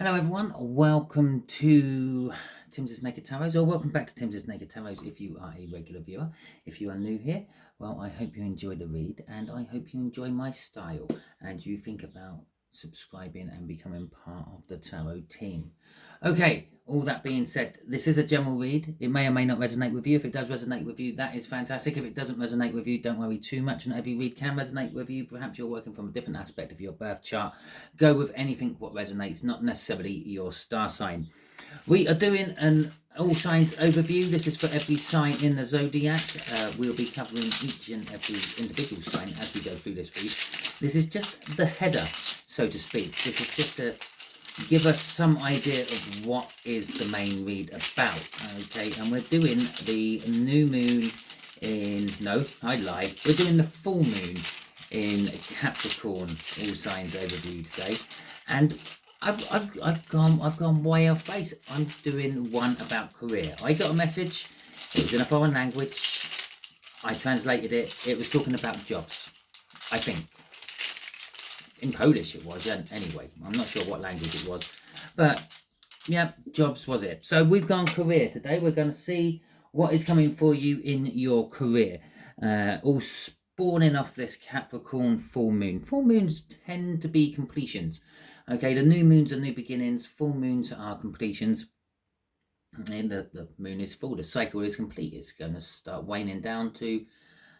Hello everyone, welcome to Timsy Naked Tarot, or welcome back to Timsy Naked Tarot if you are a regular viewer. If you are new here, well, I hope you enjoy the read and I hope you enjoy my style and you think about subscribing and becoming part of the tarot team. Okay, all that being said, this is a general read. It may or may not resonate with you. If it does resonate with you, that is fantastic. If it doesn't resonate with you, don't worry too much. Not every read can resonate with you. Perhaps you're working from a different aspect of your birth chart. Go with anything what resonates, not necessarily your star sign. We are doing an all signs overview. This is for every sign in the zodiac. We'll be covering each and every individual sign as we go through this read. This is just the header, so to speak. This is just to give us some idea of what is the main read about. Okay, and we're doing the new moon in, no, I lied. We're doing the full moon in Capricorn, all signs overview today. And I've gone way off base. I'm doing one about career. I got a message. It was in a foreign language. I translated it. It was talking about jobs, I think. In Polish it was, anyway. I'm not sure what language it was. But, yeah, jobs was it. So we've gone career today. We're going to see what is coming for you in your career. All spawning off this Capricorn full moon. Full moons tend to be completions. Okay, the new moons are new beginnings. Full moons are completions. And the moon is full. The cycle is complete. It's going to start waning down to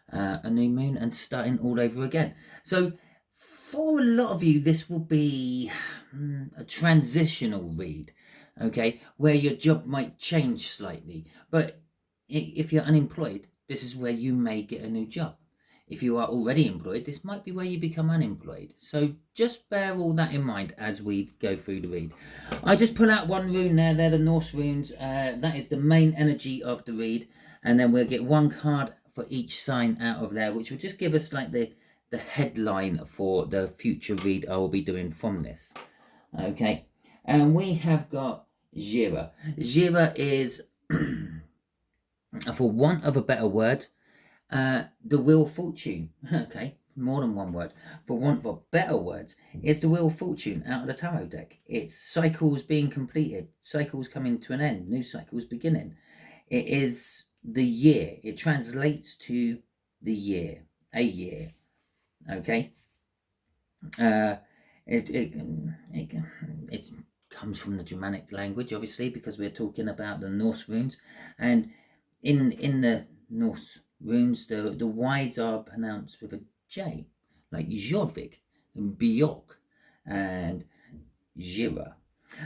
a new moon and starting all over again. So for a lot of you, this will be a transitional read, okay, where your job might change slightly. But if you're unemployed, this is where you may get a new job. If you are already employed, this might be where you become unemployed. So just bear all that in mind as we go through the read. I just pull out one rune there. They're the Norse runes. That is the main energy of the read. And then we'll get one card for each sign out of there, which will just give us like the headline for the future read I will be doing from this. Okay. And we have got Jira. Jira is, for want of a better word, the Wheel of Fortune. Okay, more than one word. For want of better words, it's the Wheel of Fortune out of the tarot deck. It's cycles being completed, cycles coming to an end, new cycles beginning. It is the year. It translates to the year, a year. Okay. It comes from the Germanic language, obviously, because we're talking about the Norse runes, and in the Norse runes, the Y's are pronounced with a J, like Jorvik, and Bjork, and Jira.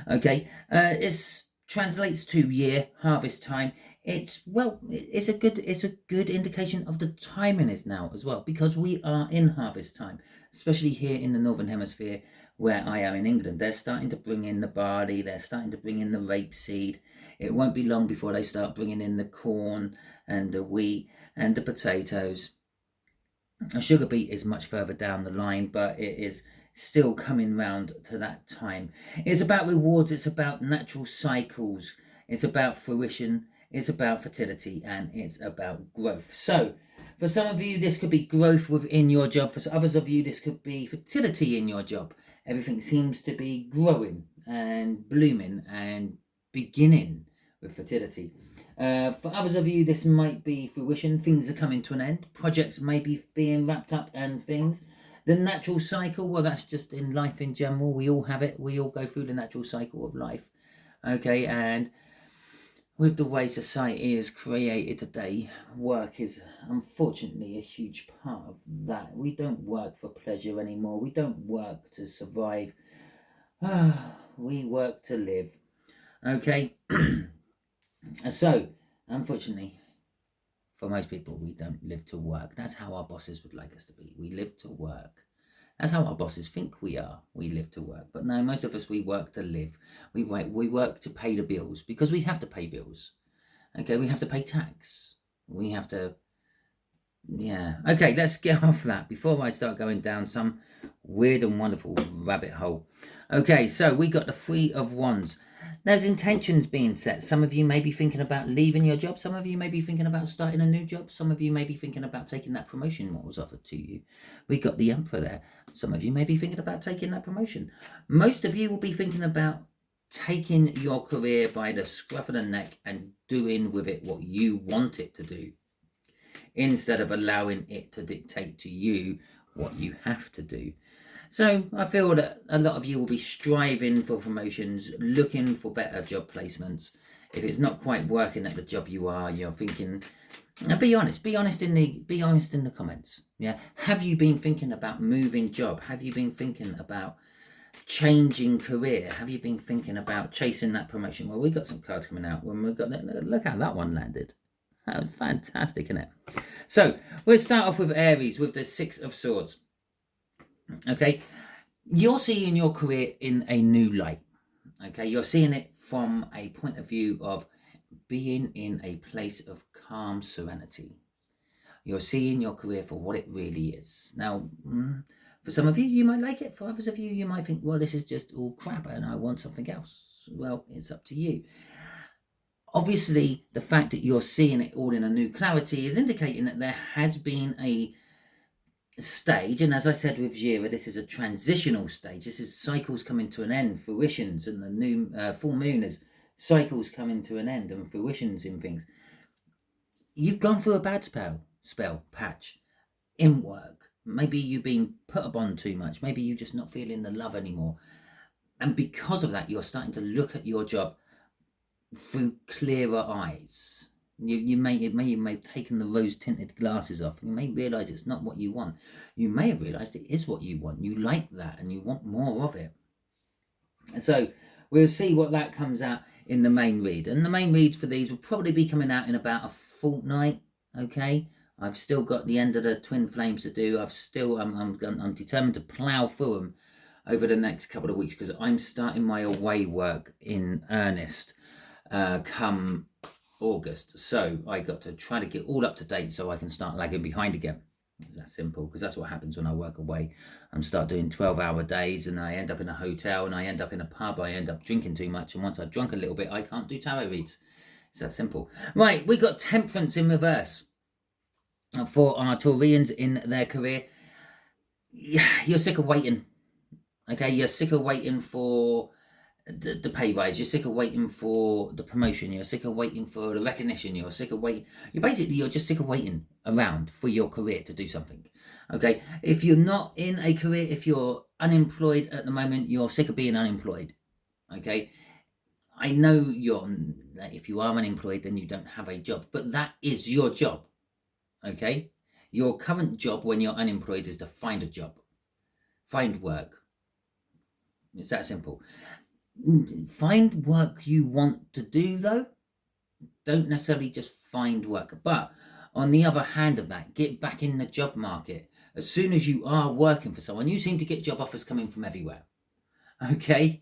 Okay, it translates to year, harvest time. It's a good indication of the timing is now as well, because we are in harvest time, especially here in the Northern Hemisphere where I am in England. They're starting to bring in the barley, they're starting to bring in the rapeseed. It won't be long before they start bringing in the corn and the wheat and the potatoes. A sugar beet is much further down the line, but it is still coming round to that time. It's about rewards, it's about natural cycles, it's about fruition, it's about fertility, and it's about growth. So for some of you, this could be growth within your job. For others of you, this could be fertility in your job. Everything seems to be growing and blooming and beginning with fertility. For others of you, this might be fruition. Things are coming to an end. Projects may be being wrapped up and things. The natural cycle, well, that's just in life in general. We all have it. We all go through the natural cycle of life. Okay, and with the way society is created today, work is unfortunately a huge part of that. We don't work for pleasure anymore. We don't work to survive. We work to live. Okay? So, unfortunately, for most people, we don't live to work. That's how our bosses would like us to be. We live to work. That's how our bosses think we are. We live to work. But no, most of us, we work to live. We work to pay the bills because we have to pay bills. Okay, we have to pay tax. We have to... Yeah. Okay, let's get off that before I start going down some weird and wonderful rabbit hole. Okay, so we got the Three of Wands. There's intentions being set. Some of you may be thinking about leaving your job. Some of you may be thinking about starting a new job. Some of you may be thinking about taking that promotion what was offered to you. We got the Emperor there. Some of you may be thinking about taking that promotion. Most of you will be thinking about taking your career by the scruff of the neck and doing with it what you want it to do, instead of allowing it to dictate to you what you have to do. So I feel that a lot of you will be striving for promotions, looking for better job placements. If it's not quite working at the job you're thinking, be honest in the comments. Yeah, have you been thinking about moving job? Have you been thinking about changing career? Have you been thinking about chasing that promotion? Well, we got some cards coming out when we got that. Look how that one landed. That was fantastic, isn't it? So we'll start off with Aries with the Six of Swords. Okay, you're seeing your career in a new light. Okay, you're seeing it from a point of view of being in a place of calm serenity. You're seeing your career for what it really is. Now, for some of you, you might like it. For others of you, you might think, well, this is just all crap and I want something else. Well, it's up to you. Obviously, the fact that you're seeing it all in a new clarity is indicating that there has been a stage, and as I said with Jira, this is a transitional stage. This is cycles coming to an end, fruitions, and the new full moon is cycles coming to an end and fruitions in things. You've gone through a bad spell patch in work. Maybe you've been put upon too much. Maybe you're just not feeling the love anymore. And because of that, you're starting to look at your job through clearer eyes. You may have taken the rose-tinted glasses off. You may realise it's not what you want. You may have realised it is what you want. You like that and you want more of it. And so we'll see what that comes out in the main read. And the main read for these will probably be coming out in about a fortnight. Okay, I've still got the end of the twin flames to do. I'm determined to plough through them over the next couple of weeks, because I'm starting my away work in earnest come August. So I got to try to get all up to date so I can start lagging behind again. It's that simple, because that's what happens when I work away. I start doing 12-hour days and I end up in a hotel and I end up in a pub. I end up drinking too much, and once I've drunk a little bit, I can't do tarot reads. It's that simple. Right, we got Temperance in reverse for our Taurians in their career. You're sick of waiting. Okay, you're sick of waiting for the pay rise. You're sick of waiting for the promotion. You're sick of waiting for the recognition. You're sick of waiting. You're just sick of waiting around for your career to do something. Okay, if you're not in a career, if you're unemployed at the moment, you're sick of being unemployed. Okay, I know if you are unemployed, then you don't have a job, but that is your job. Okay, your current job when you're unemployed is to find a job, find work. It's that simple. Find work you want to do, though. Don't necessarily just find work. But on the other hand of that, get back in the job market. As soon as you are working for someone, you seem to get job offers coming from everywhere. Okay?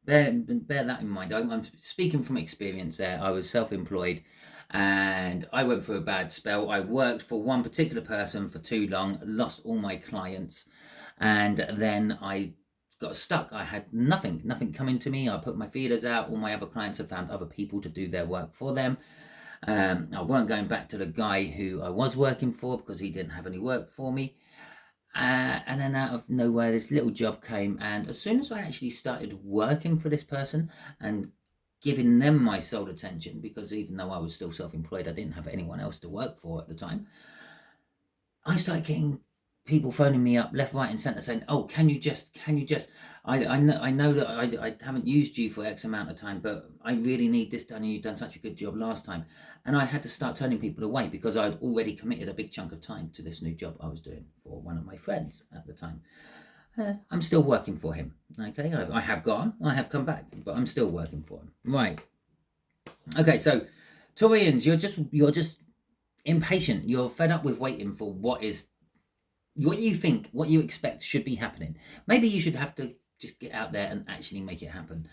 Bear that in mind. I'm speaking from experience there. I was self-employed and I went through a bad spell. I worked for one particular person for too long, lost all my clients, and then I got stuck. I had nothing coming to me. I put my feelers out. All my other clients have found other people to do their work for them. I weren't going back to the guy who I was working for because he didn't have any work for me. And then out of nowhere, this little job came. And as soon as I actually started working for this person and giving them my sole attention, because even though I was still self-employed, I didn't have anyone else to work for at the time, I started getting people phoning me up left, right and centre saying, oh, can you just, I know that I haven't used you for X amount of time, but I really need this done and you've done such a good job last time. And I had to start turning people away because I'd already committed a big chunk of time to this new job I was doing for one of my friends at the time. I'm still working for him. Okay, I have gone, I have come back, but I'm still working for him. Right. Okay, so Taurians, you're just impatient. You're fed up with waiting for what you think, what you expect should be happening. Maybe you should have to just get out there and actually make it happen.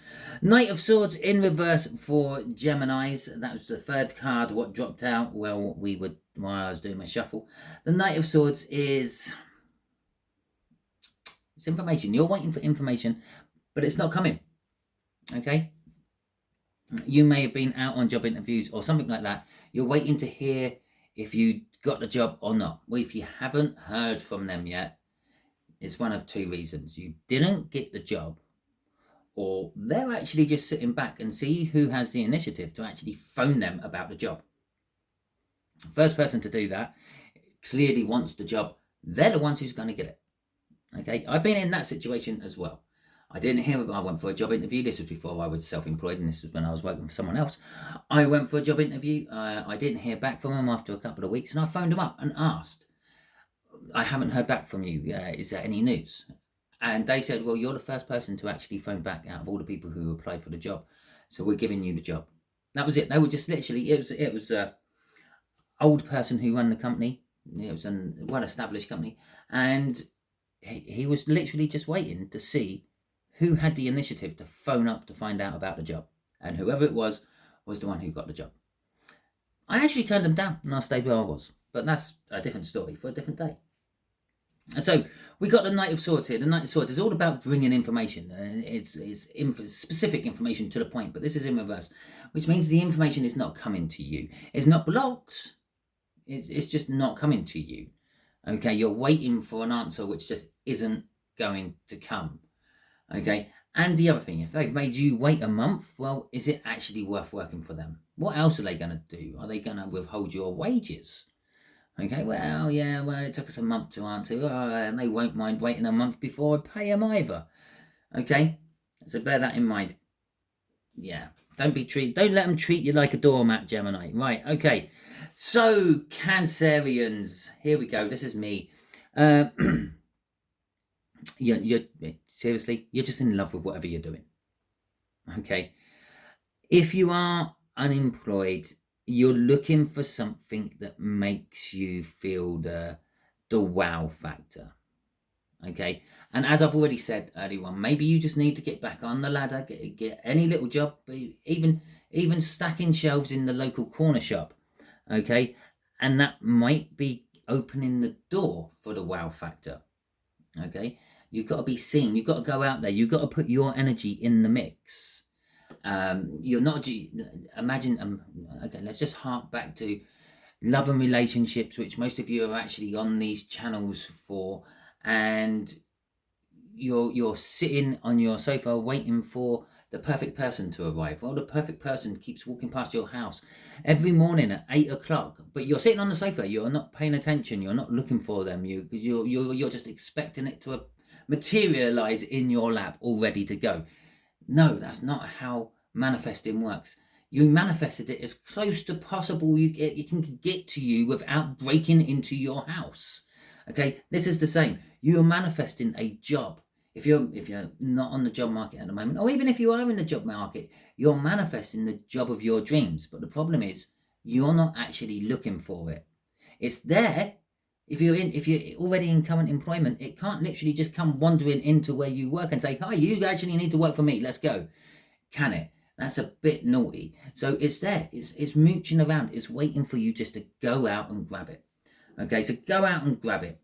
Knight of Swords in reverse for Geminis. That was the third card. What dropped out? Well, while I was doing my shuffle. The Knight of Swords is... it's information. You're waiting for information, but it's not coming. Okay? You may have been out on job interviews or something like that. You're waiting to hear if you got the job or not. Well, if you haven't heard from them yet, it's one of two reasons. You didn't get the job, or they're actually just sitting back and see who has the initiative to actually phone them about the job. First person to do that clearly wants the job. They're the ones who's going to get it. Okay, I've been in that situation as well. I went for a job interview. This was before I was self-employed, and this was when I was working for someone else. I went for a job interview. I didn't hear back from them after a couple of weeks, and I phoned them up and asked, I haven't heard back from you. Is there any news? And they said, well, you're the first person to actually phone back out of all the people who applied for the job. So we're giving you the job. That was it. They were just literally, it was a old person who ran the company. It was a well-established company. And he was literally just waiting to see who had the initiative to phone up to find out about the job. And whoever it was the one who got the job. I actually turned them down and I stayed where I was. But that's a different story for a different day. And so we got the Knight of Swords here. The Knight of Swords is all about bringing information. It's specific information to the point, but this is in reverse, which means the information is not coming to you. It's not blocked. It's just not coming to you. Okay, you're waiting for an answer which just isn't going to come. Okay, and the other thing, if they've made you wait a month, well, is it actually worth working for them? What else are they going to do? Are they going to withhold your wages? Okay, well, yeah, well, it took us a month to answer, and they won't mind waiting a month before I pay them either. Okay, so bear that in mind. Yeah, don't let them treat you like a doormat, Gemini. Right, okay. So, Cancerians, here we go. This is me. You're seriously, you're just in love with whatever you're doing. Okay, if you are unemployed, you're looking for something that makes you feel the wow factor. Okay, and as I've already said earlier on, maybe you just need to get back on the ladder, get any little job, even stacking shelves in the local corner shop. Okay, and that might be opening the door for the wow factor. Okay, you've got to be seen, you've got to go out there, you've got to put your energy in the mix. You're not, imagine, okay, let's just hark back to love and relationships, which most of you are actually on these channels for, and you're sitting on your sofa waiting for the perfect person to arrive. Well, the perfect person keeps walking past your house every morning at 8 o'clock, but you're sitting on the sofa, you're not paying attention, you're not looking for them, you're just expecting it to materialize in your lap, all ready to go. No, that's not how manifesting works. You manifested it as close to possible you can get to you without breaking into your house. Okay, this is the same. You're manifesting a job. If you're not on the job market at the moment, or even if you are in the job market, you're manifesting the job of your dreams. But the problem is you're not actually looking for it. It's there. If you're already in current employment, it can't literally just come wandering into where you work and say, hi, you actually need to work for me, let's go. Can it? That's a bit naughty. So it's there, it's mooching around, it's waiting for you just to go out and grab it. Okay, so go out and grab it,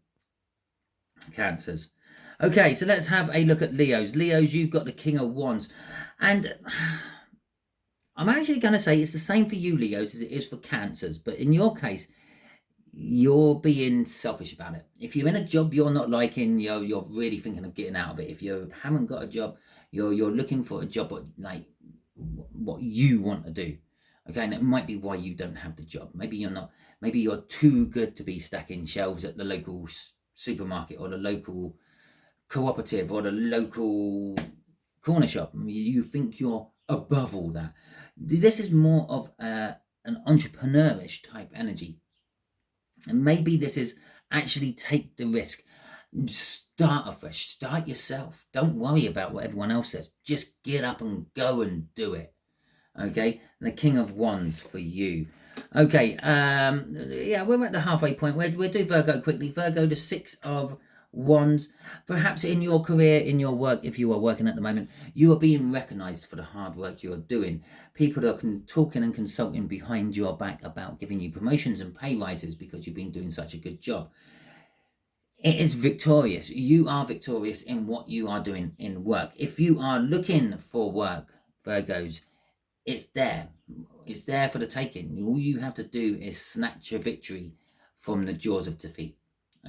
Cancers. Okay, so let's have a look at Leos. Leos, you've got the King of Wands. And I'm actually going to say it's the same for you, Leos, as it is for Cancers. But in your case, you're being selfish about it. If you're in a job you're not liking, you're really thinking of getting out of it. If you haven't got a job, you're looking for a job like what you want to do. Okay, and it might be why you don't have the job. Maybe you're too good to be stacking shelves at the local supermarket or the local cooperative or the local corner shop. You think you're above all that. This is more of an entrepreneurish type energy. And maybe this is actually take the risk. Start afresh. Start yourself. Don't worry about what everyone else says. Just get up and go and do it. Okay? And the King of Wands for you. Okay. Yeah, we're at the halfway point. We'll do Virgo quickly. Virgo, the 6 of Wands. Perhaps in your career, in your work, if you are working at the moment, you are being recognized for the hard work you're doing. People are talking and consulting behind your back about giving you promotions and pay rises because you've been doing such a good job. It is victorious. You are victorious in what you are doing in work. If you are looking for work, Virgos, it's there. It's there for the taking. All you have to do is snatch a victory from the jaws of defeat.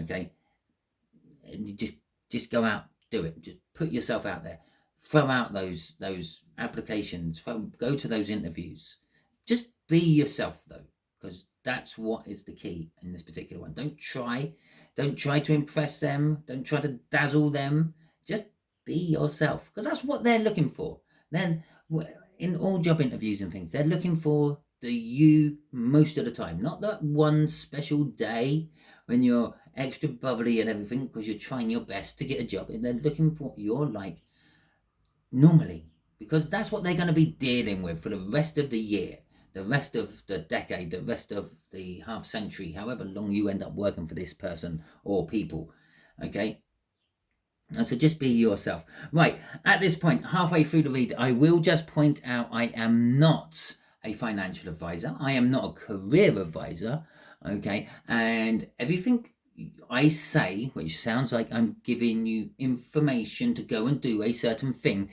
Okay? And you just go out, do it. Just put yourself out there. throw out those applications, go to those interviews. Just be yourself though, because that's what is the key in this particular one. Don't try to impress them, don't try to dazzle them. Just be yourself, because that's what they're looking for. Then in all job interviews and things, they're looking for the you most of the time, not that one special day when you're extra bubbly and everything because you're trying your best to get a job. And they're looking for what you're like normally, because that's what they're going to be dealing with for the rest of the year, the rest of the decade, the rest of the half century, however long you end up working for this person or people. Okay, and so just be yourself. Right, at this point, halfway through the read, I will just point out I am not a financial advisor. I am not a career advisor. Okay, and everything I say, which sounds like I'm giving you information to go and do a certain thing,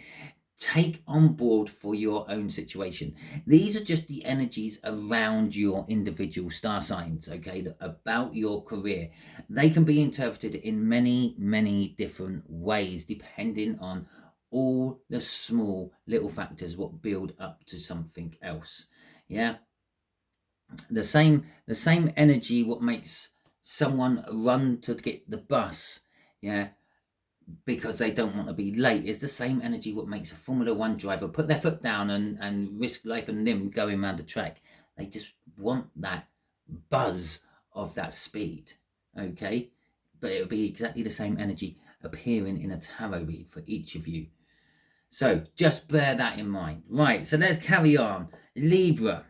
take on board for your own situation. These are just the energies around your individual star signs, okay, about your career. They can be interpreted in many, many different ways, depending on all the small little factors what build up to something else. Yeah, the same energy what makes someone run to get the bus, yeah, because they don't want to be late, is the same energy what makes a Formula One driver put their foot down and risk life and limb going around the track. They just want that buzz of that speed, okay? But it'll be exactly the same energy appearing in a tarot read for each of you. So just bear that in mind. Right, so let's carry on. Libra.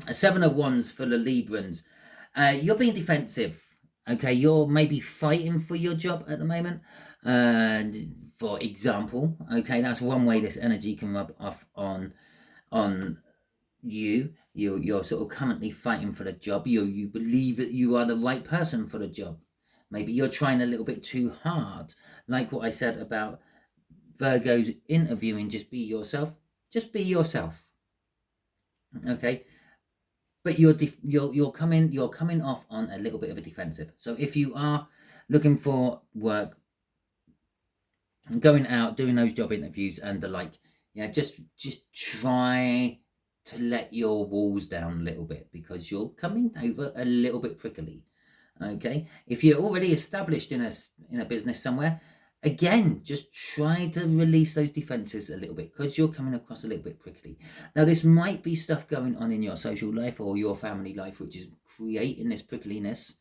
A 7 of Wands for the Librans. You're being defensive. Okay, you're maybe fighting for your job at the moment. For example, okay, that's one way this energy can rub off on you. You're sort of currently fighting for the job. You believe that you are the right person for the job. Maybe you're trying a little bit too hard. Like what I said about Virgo's interviewing, just be yourself. Just be yourself. Okay. But you're coming off on a little bit of a defensive. So if you are looking for work, going out, doing those job interviews and the like, yeah, just try to let your walls down a little bit, because you're coming over a little bit prickly. Okay, if you're already established in a business somewhere, again, just try to release those defenses a little bit, because you're coming across a little bit prickly. Now, this might be stuff going on in your social life or your family life, which is creating this prickliness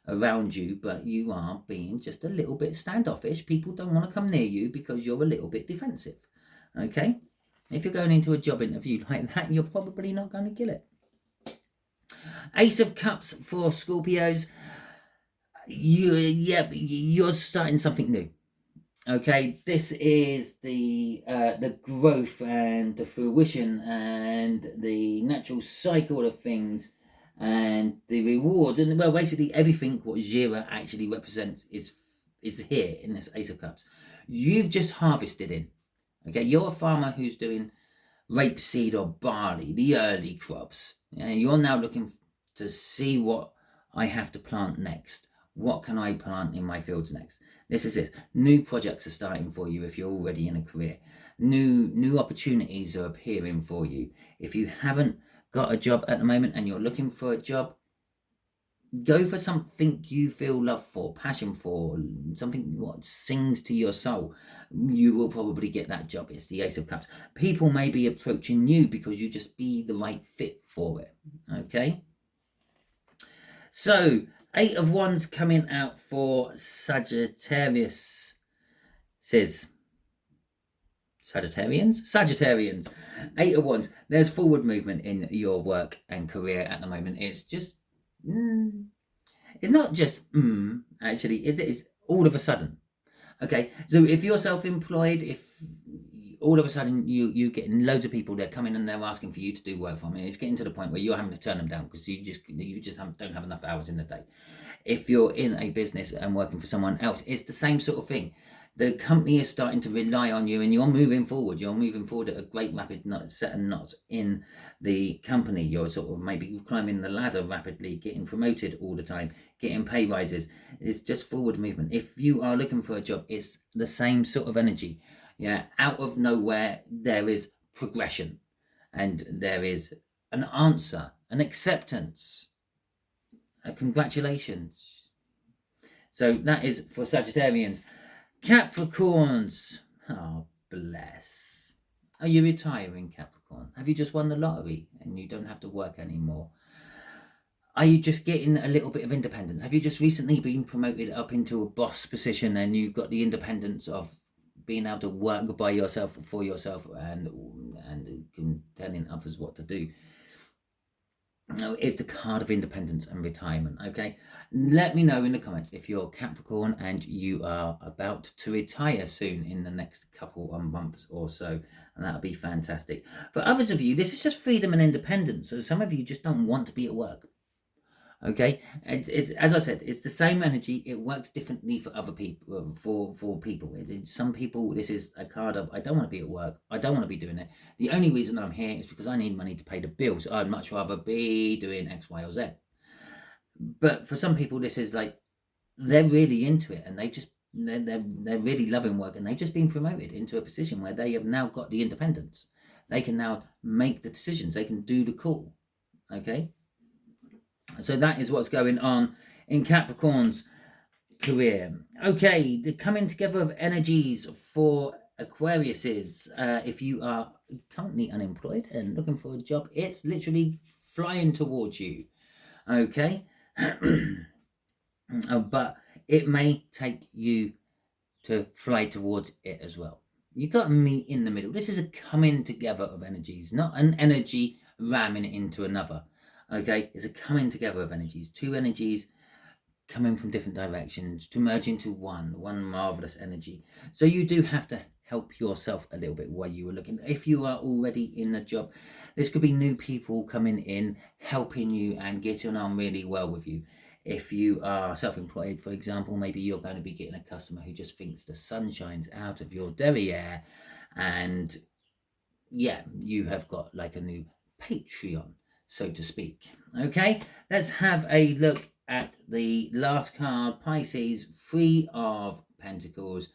around you, but you are being just a little bit standoffish. People don't want to come near you because you're a little bit defensive. Okay? If you're going into a job interview like that, you're probably not going to kill it. Ace of Cups for Scorpios. You're starting something new. Okay, this is the growth and the fruition and the natural cycle of things and the rewards, and well, basically everything what Jira actually represents is here in this Ace of Cups. You've just harvested in. Okay, you're a farmer who's doing rapeseed or barley, the early crops. Yeah, you're now looking to see what I have to plant next. What can I plant in my fields next? This is it. New projects are starting for you if you're already in a career. New opportunities are appearing for you. If you haven't got a job at the moment and you're looking for a job, go for something you feel love for, passion for, something what sings to your soul. You will probably get that job. It's the Ace of Cups. People may be approaching you because you just be the right fit for it. Okay? So, 8 of Wands coming out for Sagittarius. Sagittarians. 8 of Wands. There's forward movement in your work and career at the moment. It's just, it's not just, actually, it's all of a sudden. Okay, so if you're self-employed, if all of a sudden you getting loads of people, they're coming and they're asking for you to do work for them, it's getting to the point where you're having to turn them down because you just don't have enough hours in the day. If you're in a business and working for someone else, it's the same sort of thing. The company is starting to rely on you and you're moving forward. You're moving forward at a great rapid set of knots in the company. You're sort of maybe climbing the ladder rapidly, getting promoted all the time, getting pay rises. It's just forward movement. If you are looking for a job, it's the same sort of energy. Yeah, out of nowhere, there is progression and there is an answer, an acceptance, a congratulations. So that is for Sagittarians. Capricorns. Oh, bless. Are you retiring, Capricorn? Have you just won the lottery and you don't have to work anymore? Are you just getting a little bit of independence? Have you just recently been promoted up into a boss position and you've got the independence of being able to work by yourself for yourself and telling others what to do? No, it's the card of independence and retirement. Okay, let me know in the comments if you're Capricorn and you are about to retire soon in the next couple of months or so, and that'll be fantastic. For others of you, this is just freedom and independence. So some of you just don't want to be at work. Okay, it's as I said, it's the same energy. It works differently for other people. For people, some people, this is a card of I don't want to be at work. I don't want to be doing it. The only reason I'm here is because I need money to pay the bills. I'd much rather be doing X, Y, or Z. But for some people, this is like they're really into it, and they're really loving work, and they've just been promoted into a position where they have now got the independence. They can now make the decisions. They can do the call. Okay. So that is what's going on in Capricorn's career. Okay, the coming together of energies for Aquariuses. If you are currently unemployed and looking for a job, it's literally flying towards you. Okay, but it may take you to fly towards it as well. You got to meet in the middle. This is a coming together of energies, not an energy ramming into another. Okay, it's a coming together of energies. Two energies coming from different directions to merge into one marvelous energy. So you do have to help yourself a little bit while you were looking. If you are already in a job, this could be new people coming in, helping you and getting on really well with you. If you are self-employed, for example, maybe you're going to be getting a customer who just thinks the sun shines out of your derriere, and yeah, you have got like a new Patreon, so to speak. Okay, let's have a look at the last card, Pisces, Three of Pentacles.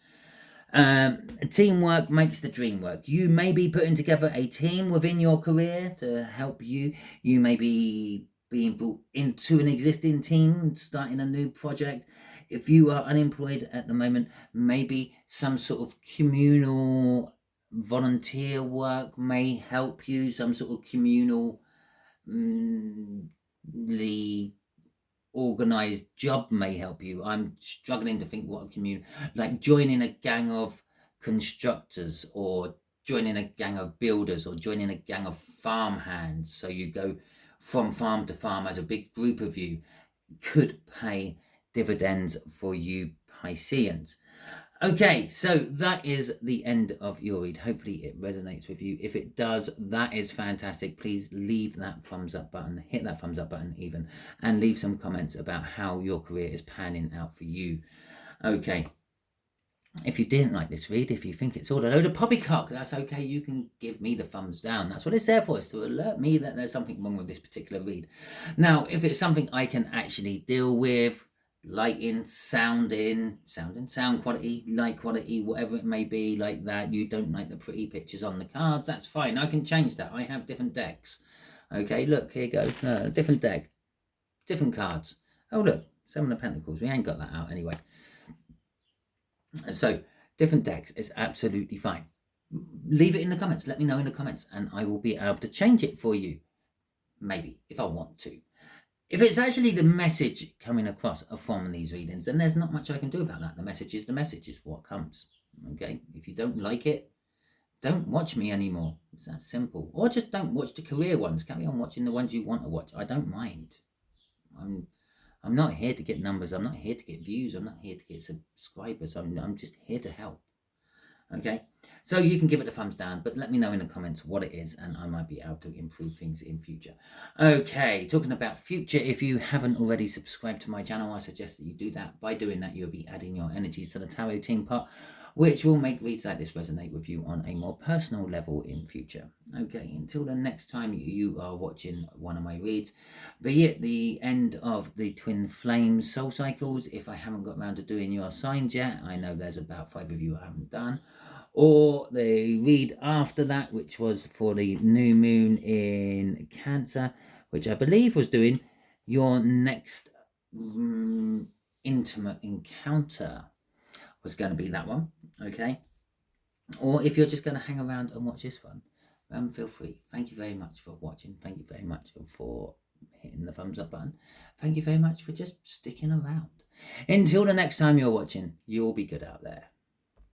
Teamwork makes the dream work. You may be putting together a team within your career to help you. You may be being brought into an existing team, starting a new project. If you are unemployed at the moment, maybe some sort of communal volunteer work may help you, some sort of communal organized job may help you. I'm struggling to think what a community, like joining a gang of constructors or joining a gang of builders or joining a gang of farm hands. So you go from farm to farm as a big group of you, could pay dividends for you Pisceans. Okay, so that is the end of your read. Hopefully it resonates with you. If it does, that is fantastic. Please leave that thumbs up button, hit that thumbs up button even, and leave some comments about how your career is panning out for you. Okay, if you didn't like this read, if you think it's all a load of poppycock, that's okay. You can give me the thumbs down. That's what it's there for, is to alert me that there's something wrong with this particular read. Now, if it's something I can actually deal with, lighting, sound quality, light quality, whatever it may be, like that, you don't like the pretty pictures on the cards, that's fine. I can change that. I have different decks. Okay, look, here goes. Different deck, different cards. Oh, look, Seven of Pentacles. We ain't got that out anyway. So different decks is absolutely fine. Leave it in the comments. Let me know in the comments and I will be able to change it for you. Maybe, if I want to. If it's actually the message coming across from these readings, then there's not much I can do about that. The message is what comes. Okay? If you don't like it, don't watch me anymore. It's that simple. Or just don't watch the career ones. Carry on watching the ones you want to watch. I don't mind. I'm not here to get numbers. I'm not here to get views. I'm not here to get subscribers. I'm just here to help. Okay, so you can give it a thumbs down, but let me know in the comments what it is and I might be able to improve things in future. Okay, talking about future, if you haven't already subscribed to my channel, I suggest that you do that. By doing that, you'll be adding your energies to the tarot team pot, which will make reads like this resonate with you on a more personal level in future. Okay, until the next time you are watching one of my reads, be it the end of the Twin Flames soul cycles, if I haven't got around to doing your signs yet, I know there's about 5 of you I haven't done, or the read after that, which was for the new moon in Cancer, which I believe was doing your next intimate encounter, was going to be that one, okay? Or if you're just going to hang around and watch this one, feel free. Thank you very much for watching. Thank you very much for hitting the thumbs up button. Thank you very much for just sticking around. Until the next time you're watching, you'll be good out there.